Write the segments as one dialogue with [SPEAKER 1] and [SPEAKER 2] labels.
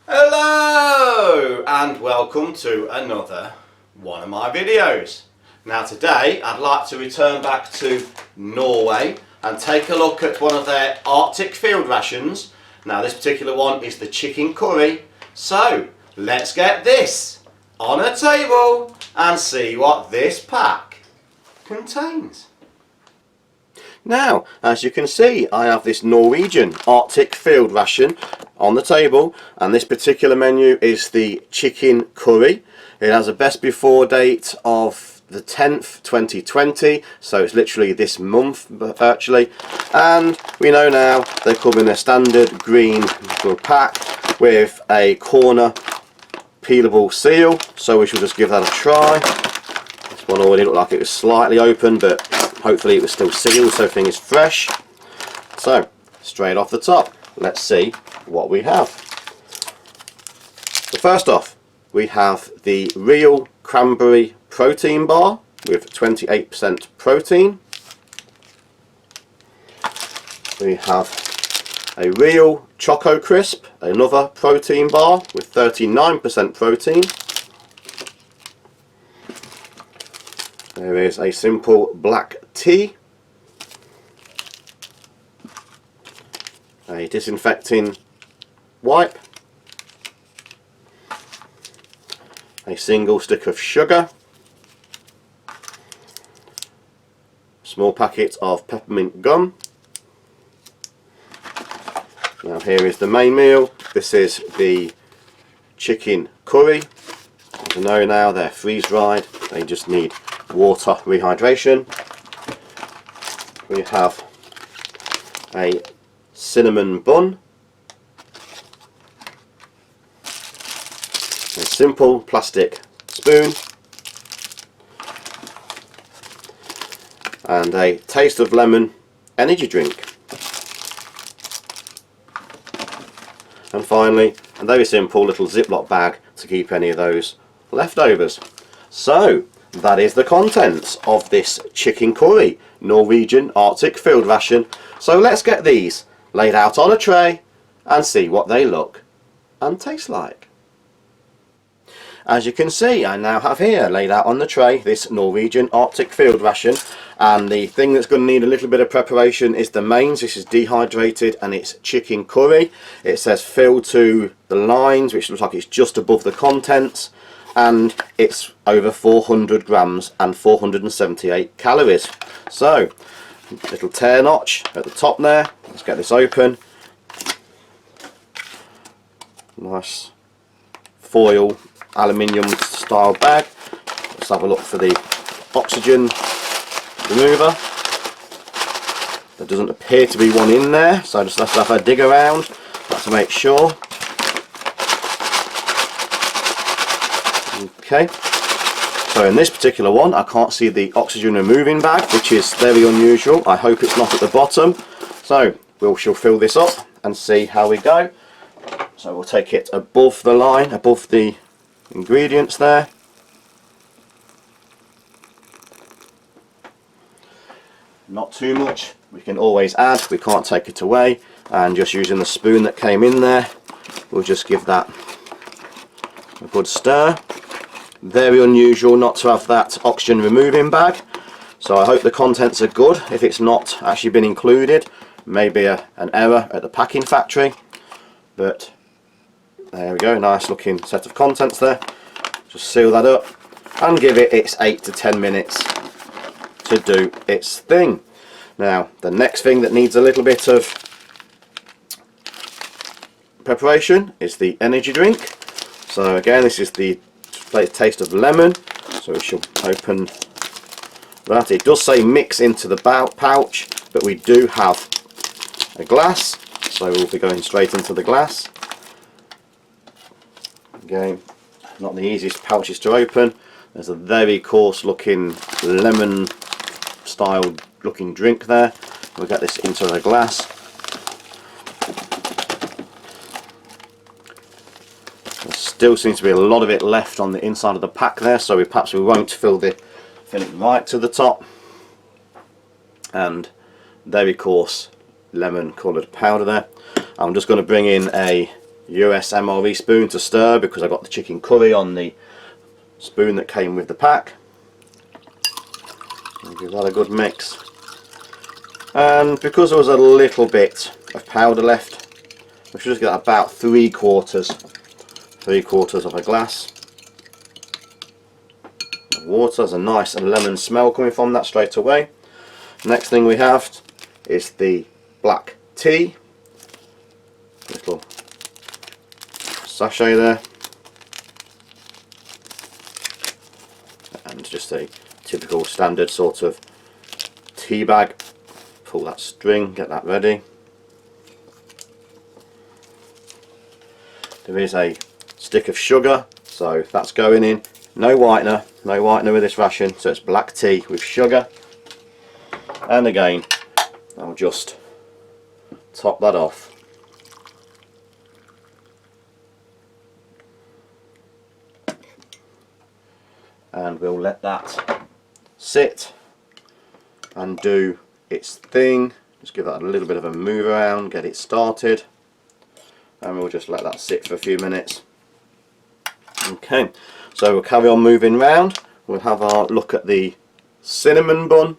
[SPEAKER 1] Hello and welcome to another one of my videos. Now today I'd like to return back to Norway and take a look at one of their Arctic field rations. Now this particular one is the chicken curry, so let's get this on a table and see what this pack contains. Now, as you can see, I have this Norwegian Arctic field ration on the table, and this particular menu is the chicken curry. It has a best before date of the 10th 2020, so it's literally this month virtually, and we know now they come in a standard green little pack with a corner peelable seal, so we shall just give that a try. This one already looked like it was slightly open, but hopefully it was still sealed, so everything is fresh. So straight off the top, let's see what we have. So first off, we have the real cranberry protein bar with 28% protein. We have a real Choco Crisp, another protein bar with 39% protein. There is a simple black tea, a disinfecting wipe, a single stick of sugar, small packet of peppermint gum. Now here is the main meal. This is the chicken curry. As you know now, they're freeze dried, they just need water rehydration. We have a cinnamon bun, a simple plastic spoon, and a taste of lemon energy drink. And finally, a very simple little Ziploc bag to keep any of those leftovers. So that is the contents of this chicken curry Norwegian Arctic field ration. So let's get these laid out on a tray and see what they look and taste like. As you can see, I now have here laid out on the tray this Norwegian Arctic field ration, and the thing that's going to need a little bit of preparation is the mains. This is dehydrated and it's chicken curry. It says filled to the lines, which looks like it's just above the contents, and it's over 400 grams and 478 calories. So little tear notch at the top there. Let's get this open. Nice foil aluminium style bag. Let's have a look for the oxygen remover. There doesn't appear to be one in there, so just let's have a dig around to make sure. Okay, so in this particular one I can't see the oxygen removing bag, which is very unusual. I hope it's not at the bottom. So we shall fill this up and see how we go. So we'll take it above the line, above the ingredients there. Not too much, we can always add, we can't take it away, and just using the spoon that came in there, we'll just give that a good stir. Very unusual not to have that oxygen removing bag, so I hope the contents are good. If it's not actually been included, maybe an error at the packing factory, but there we go, nice looking set of contents there. Just seal that up and give it its 8 to 10 minutes to do its thing. Now the next thing that needs a little bit of preparation is the energy drink. So again, this is the taste of lemon, so we shall open that. It does say mix into the pouch, but we do have a glass, so we'll be going straight into the glass. Again, not the easiest pouches to open. There's a very coarse looking lemon style looking drink there. We'll get this into the glass. There still seems to be a lot of it left on the inside of the pack there, so perhaps we won't fill it right to the top. And very coarse lemon coloured powder there. I'm just going to bring in a US MRE spoon to stir because I got the chicken curry on the spoon that came with the pack. I'll give that a good mix. And because there was a little bit of powder left, we should just get about 3/4 of a glass of water. There's a nice lemon smell coming from that straight away. Next thing we have is the black tea. Little sachet there. And just a typical standard sort of tea bag. Pull that string, get that ready. There is a stick of sugar, so that's going in. No whitener with this ration, so it's black tea with sugar. And again, I'll just top that off. And we'll let that sit and do its thing. Just give that a little bit of a move around, get it started, and we'll just let that sit for a few minutes. Okay, so we'll carry on moving round. We'll have our look at the cinnamon bun.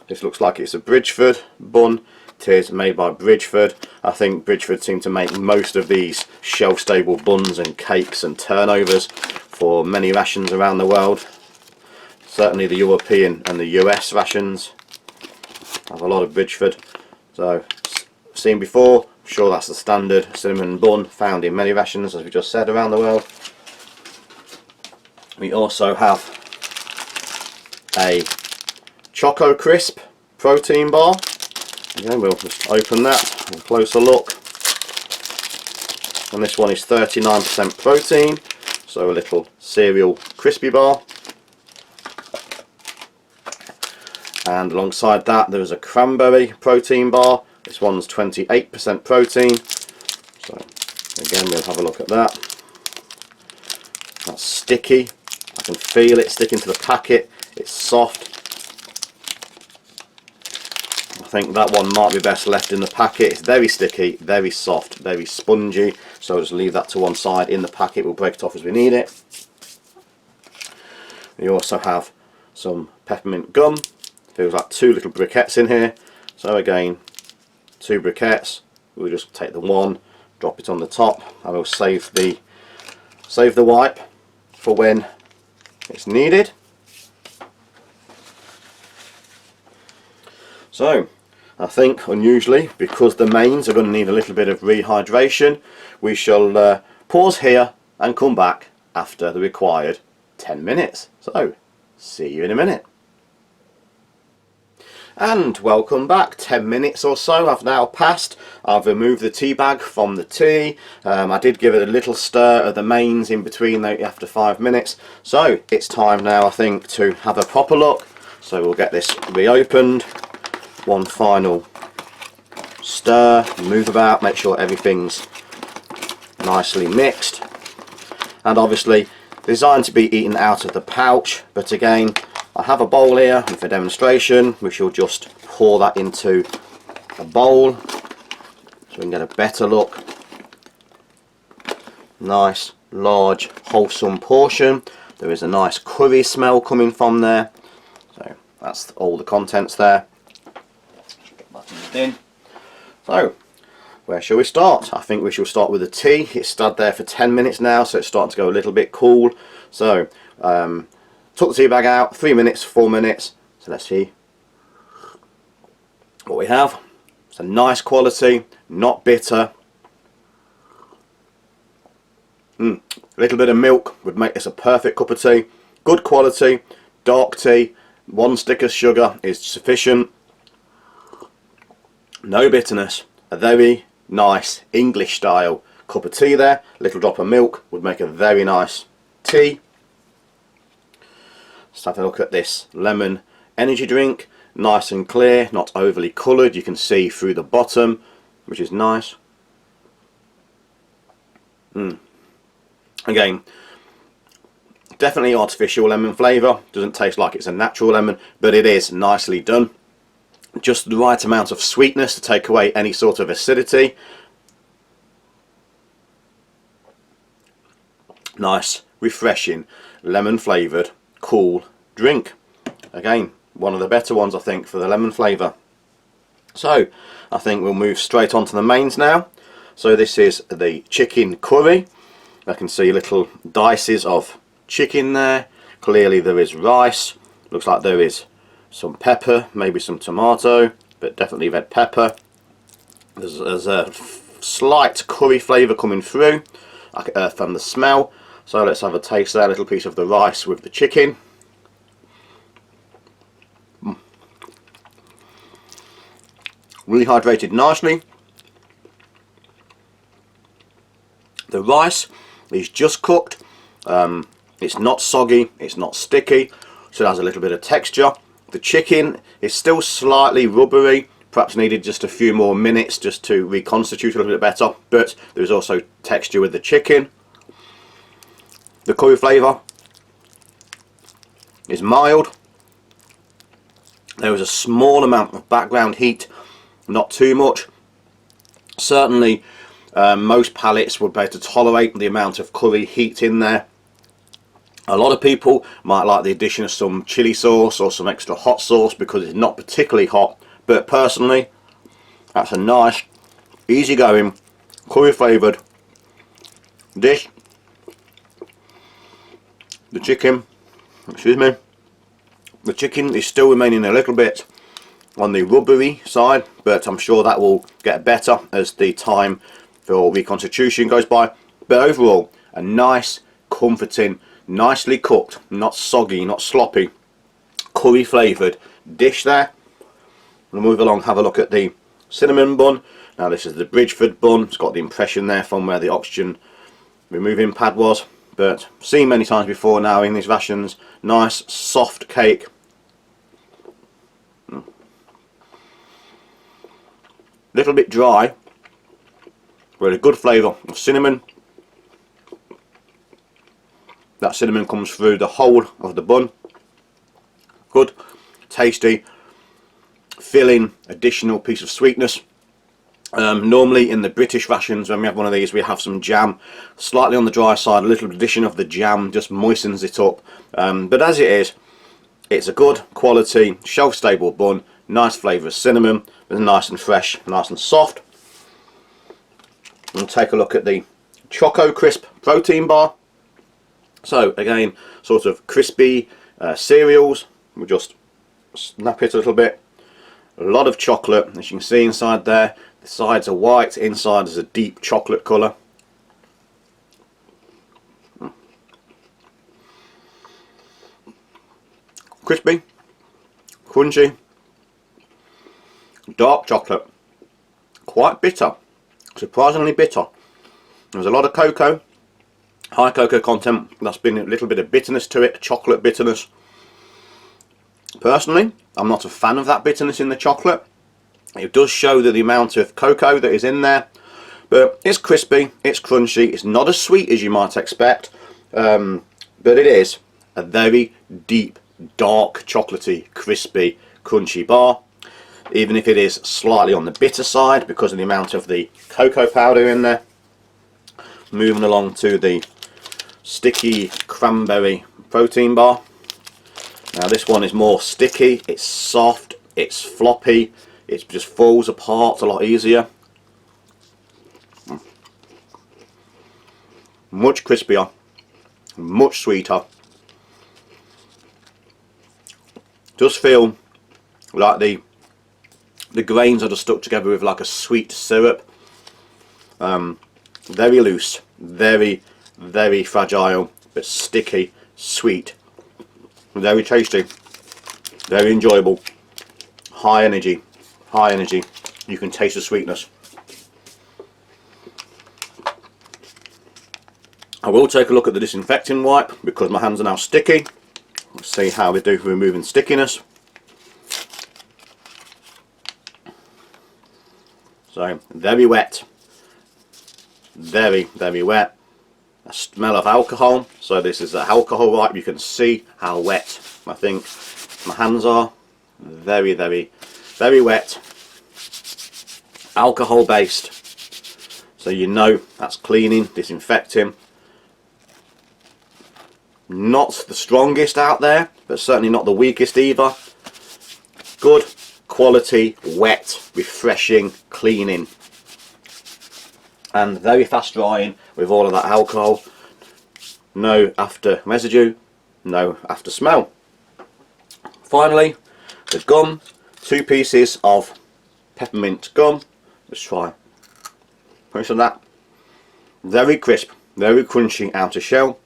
[SPEAKER 1] This looks like it's a Bridgeford bun. It is made by Bridgeford. I think Bridgeford seem to make most of these shelf-stable buns and cakes and turnovers for many rations around the world. Certainly the European and the US rations have a lot of Bridgeford. So, seen before, I'm sure that's the standard cinnamon bun found in many rations, as we just said, around the world. We also have a Choco Crisp protein bar. Again, we'll just open that, have a closer look. And this one is 39% protein, so a little cereal crispy bar. And alongside that there is a cranberry protein bar. This one's 28% protein. So again, we'll have a look at that. That's sticky. I can feel it sticking to the packet. It's soft. I think that one might be best left in the packet. It's very sticky, very soft, very spongy. So just leave that to one side in the packet. We'll break it off as we need it. We also have some peppermint gum. Feels like 2 little briquettes in here. So again, 2 briquettes. We'll just take the one, drop it on the top, and we'll save the wipe for when it's needed. So I think unusually, because the mains are going to need a little bit of rehydration, we shall pause here and come back after the required 10 minutes. So see you in a minute. And welcome back. 10 minutes or so have now passed. I've removed the tea bag from the tea. I did give it a little stir of the mains in between after 5 minutes. So it's time now, I think, to have a proper look. So we'll get this reopened. One final stir, move about, make sure everything's nicely mixed. And obviously designed to be eaten out of the pouch, but again, I have a bowl here, and for demonstration we shall just pour that into a bowl so we can get a better look. Nice, large, wholesome portion. There is a nice curry smell coming from there. So that's all the contents there. Get that in the bin. So, where shall we start? I think we shall start with the tea. It's stood there for 10 minutes now, so it's starting to go a little bit cool. So, took the tea bag out, 3 minutes, 4 minutes. So let's see what we have. It's a nice quality, not bitter. A little bit of milk would make this a perfect cup of tea. Good quality, dark tea. 1 stick of sugar is sufficient. No bitterness. A very nice English style cup of tea there. A little drop of milk would make a very nice tea. Let's have a look at this lemon energy drink. Nice and clear, not overly coloured. You can see through the bottom, which is nice. Again, definitely artificial lemon flavour. Doesn't taste like it's a natural lemon, but it is nicely done. Just the right amount of sweetness to take away any sort of acidity. Nice, refreshing, lemon flavoured, cool drink. Again, one of the better ones I think for the lemon flavour. So I think we'll move straight on to the mains now. So this is the chicken curry. I can see little dices of chicken there. Clearly there is rice. Looks like there is some pepper, maybe some tomato, but definitely red pepper. There's a slight curry flavour coming through from the smell. So let's have a taste there. A little piece of the rice with the chicken. Rehydrated nicely. The rice is just cooked. It's not soggy, it's not sticky, so it has a little bit of texture. The chicken is still slightly rubbery, perhaps needed just a few more minutes just to reconstitute a little bit better, but there's also texture with the chicken. The curry flavour is mild. There is a small amount of background heat, not too much. Certainly most palates would be able to tolerate the amount of curry heat in there. A lot of people might like the addition of some chili sauce or some extra hot sauce because it's not particularly hot, but personally that's a nice, easygoing, curry flavoured dish. The chicken, excuse me, the chicken is still remaining a little bit on the rubbery side, but I'm sure that will get better as the time for reconstitution goes by. But overall, a nice, comforting, nicely cooked, not soggy, not sloppy, curry flavoured dish there. We'll move along, have a look at the cinnamon bun. Now this is the Bridgeford bun. It's got the impression there from where the oxygen removing pad was, but seen many times before now in these rations. Nice soft cake. Little bit dry, but a good flavour of cinnamon. That cinnamon comes through the whole of the bun. Good, tasty, filling, additional piece of sweetness. Normally in the British rations, when we have one of these, we have some jam, slightly on the dry side. A little addition of the jam just moistens it up, but as it is, it's a good quality, shelf stable bun. Nice flavour of cinnamon, it's nice and fresh, nice and soft. We'll take a look at the Choco Crisp protein bar. So again, sort of crispy cereals. We'll just snap it a little bit. A lot of chocolate, as you can see inside there. The sides are white, inside is a deep chocolate colour. Crispy, crunchy, dark chocolate, quite bitter, surprisingly bitter. There's a lot of cocoa, high cocoa content. That's been a little bit of bitterness to it, chocolate bitterness. Personally, I'm not a fan of that bitterness in the chocolate. It does show that the amount of cocoa that is in there, but it's crispy, it's crunchy, it's not as sweet as you might expect, but it is a very deep, dark, chocolatey, crispy, crunchy bar, even if it is slightly on the bitter side because of the amount of the cocoa powder in there. Moving along to the sticky cranberry protein bar. Now this one is more sticky, it's soft, it's floppy, it just falls apart a lot easier. Much crispier, much sweeter. Does feel like the grains are just stuck together with like a sweet syrup. Very loose, very fragile, but sticky, sweet, very tasty, very enjoyable, high energy. You can taste the sweetness. I will take a look at the disinfecting wipe because my hands are now sticky. Let's see how they do for removing stickiness. So very wet, very wet. A smell of alcohol. So this is the alcohol wipe. You can see how wet I think my hands are. Very wet, alcohol based, so you know that's cleaning, disinfecting. Not the strongest out there, but certainly not the weakest either. Good quality, wet, refreshing cleaning. And very fast drying with all of that alcohol. No after residue, no after smell. Finally, the gum, 2 pieces of peppermint gum. Let's try most of that. Very crisp, very crunchy outer shell.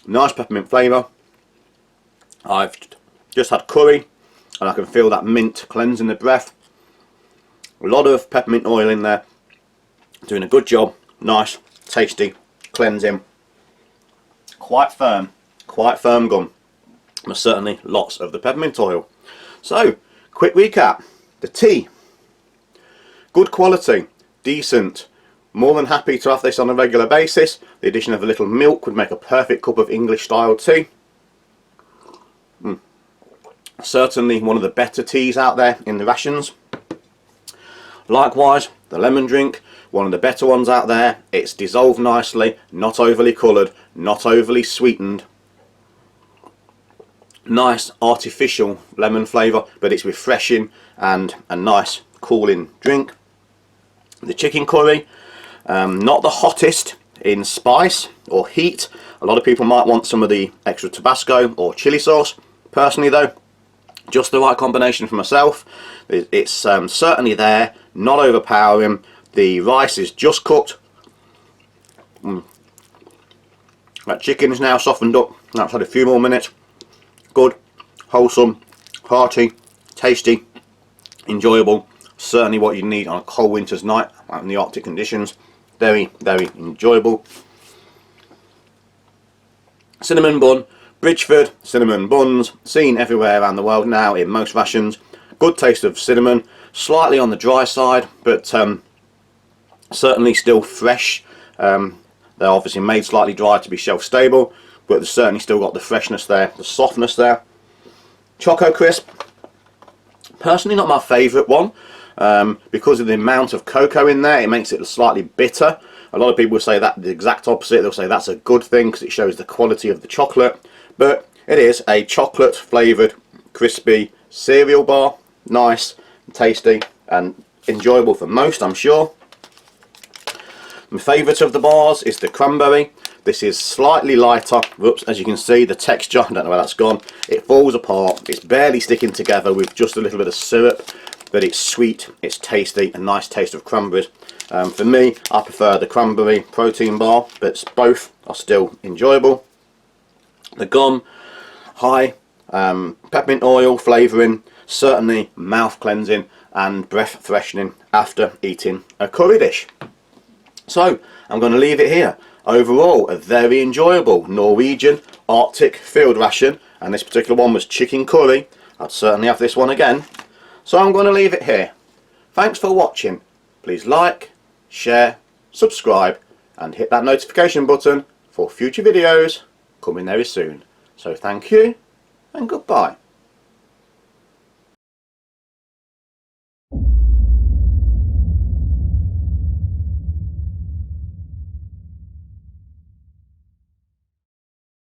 [SPEAKER 1] Nice peppermint flavour. I've just had curry and I can feel that mint cleansing the breath. A lot of peppermint oil in there, doing a good job. Nice, tasty, cleansing, quite firm gum, but certainly lots of the peppermint oil. So, quick recap. The tea, good quality, decent, more than happy to have this on a regular basis. The addition of a little milk would make a perfect cup of English style tea. Certainly one of the better teas out there in the rations. Likewise, the lemon drink, one of the better ones out there. It's dissolved nicely, not overly coloured, not overly sweetened. Nice artificial lemon flavour, but it's refreshing and a nice cooling drink. The chicken curry, not the hottest in spice or heat. A lot of people might want some of the extra Tabasco or chili sauce. Personally though, just the right combination for myself. It's certainly there, not overpowering. The rice is just cooked. That chicken is now softened up. That's had a few more minutes. Good, wholesome, hearty, tasty, enjoyable. Certainly what you need on a cold winter's night out in the Arctic conditions. Very, very enjoyable. Cinnamon bun. Bridgeford cinnamon buns, seen everywhere around the world now in most rations. Good taste of cinnamon, slightly on the dry side, but certainly still fresh. They're obviously made slightly dry to be shelf stable, but they've certainly still got the freshness there, the softness there. Choco Crisp, personally not my favourite one, because of the amount of cocoa in there. It makes it slightly bitter. A lot of people will say that the exact opposite. They'll say that's a good thing because it shows the quality of the chocolate. But it is a chocolate flavoured crispy cereal bar. Nice, tasty and enjoyable for most, I'm sure. My favourite of the bars is the cranberry. This is slightly lighter. Whoops, as you can see, the texture, I don't know where that's gone. It falls apart. It's barely sticking together with just a little bit of syrup. But it's sweet, it's tasty, a nice taste of cranberries. For me, I prefer the cranberry protein bar, but both are still enjoyable. The gum, high peppermint oil flavouring, certainly mouth cleansing and breath freshening after eating a curry dish. So I'm going to leave it here. Overall, a very enjoyable Norwegian Arctic field ration, and this particular one was chicken curry. I'd certainly have this one again. So I'm going to leave it here. Thanks for watching. Please like, share, subscribe and hit that notification button for future videos coming very soon. So thank you and goodbye.